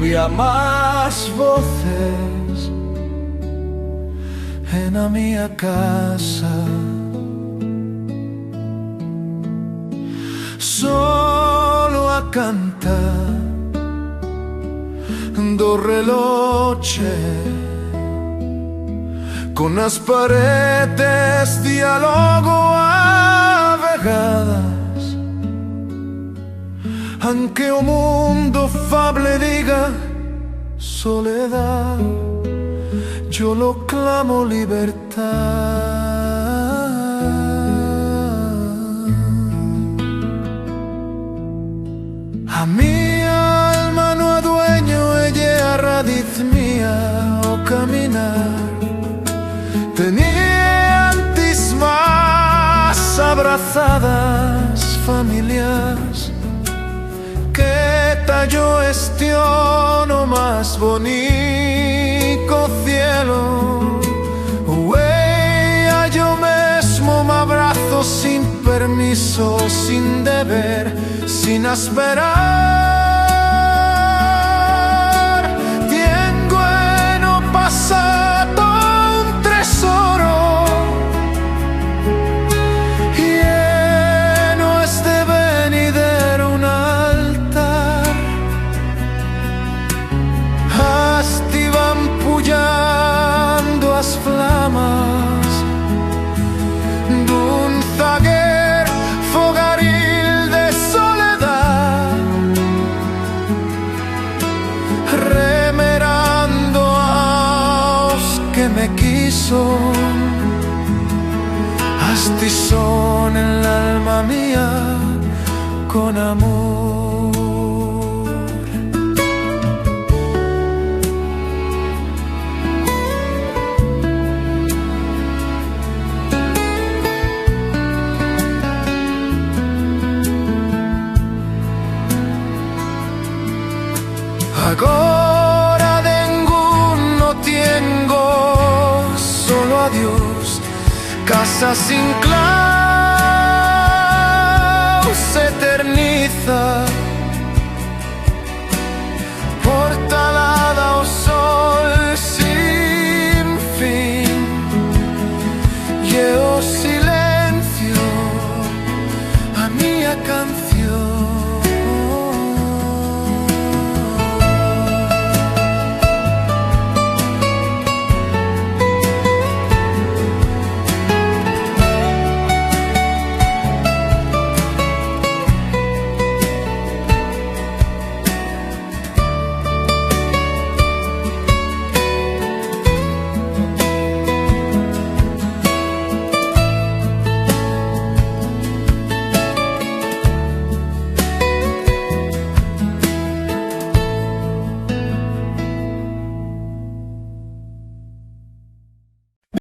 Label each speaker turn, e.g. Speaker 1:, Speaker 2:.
Speaker 1: había más voces en la mia casa. Solo a cantar do reloce, con as paredes dialogo a vegadas, anche o mundo fable diga soledad, yo lo clamo libertad. A mi alma no adueño, ella a radiz mía o caminar. Tenía antes más abrazadas familias que tallo estiono más bonito cielo. Uea, yo mesmo me abrazo sin permiso, sin deber, sin esperar. Tengo en o pasado un tesoro lleno este venidero, un altar. Hasti van pullando as flamas d'un zaguer fogaril de soledad, remerando a os que me quiso. Asti son en el alma mía con amor. Agora ninguno tengo, solo a Dios, casa sin claus se eterniza.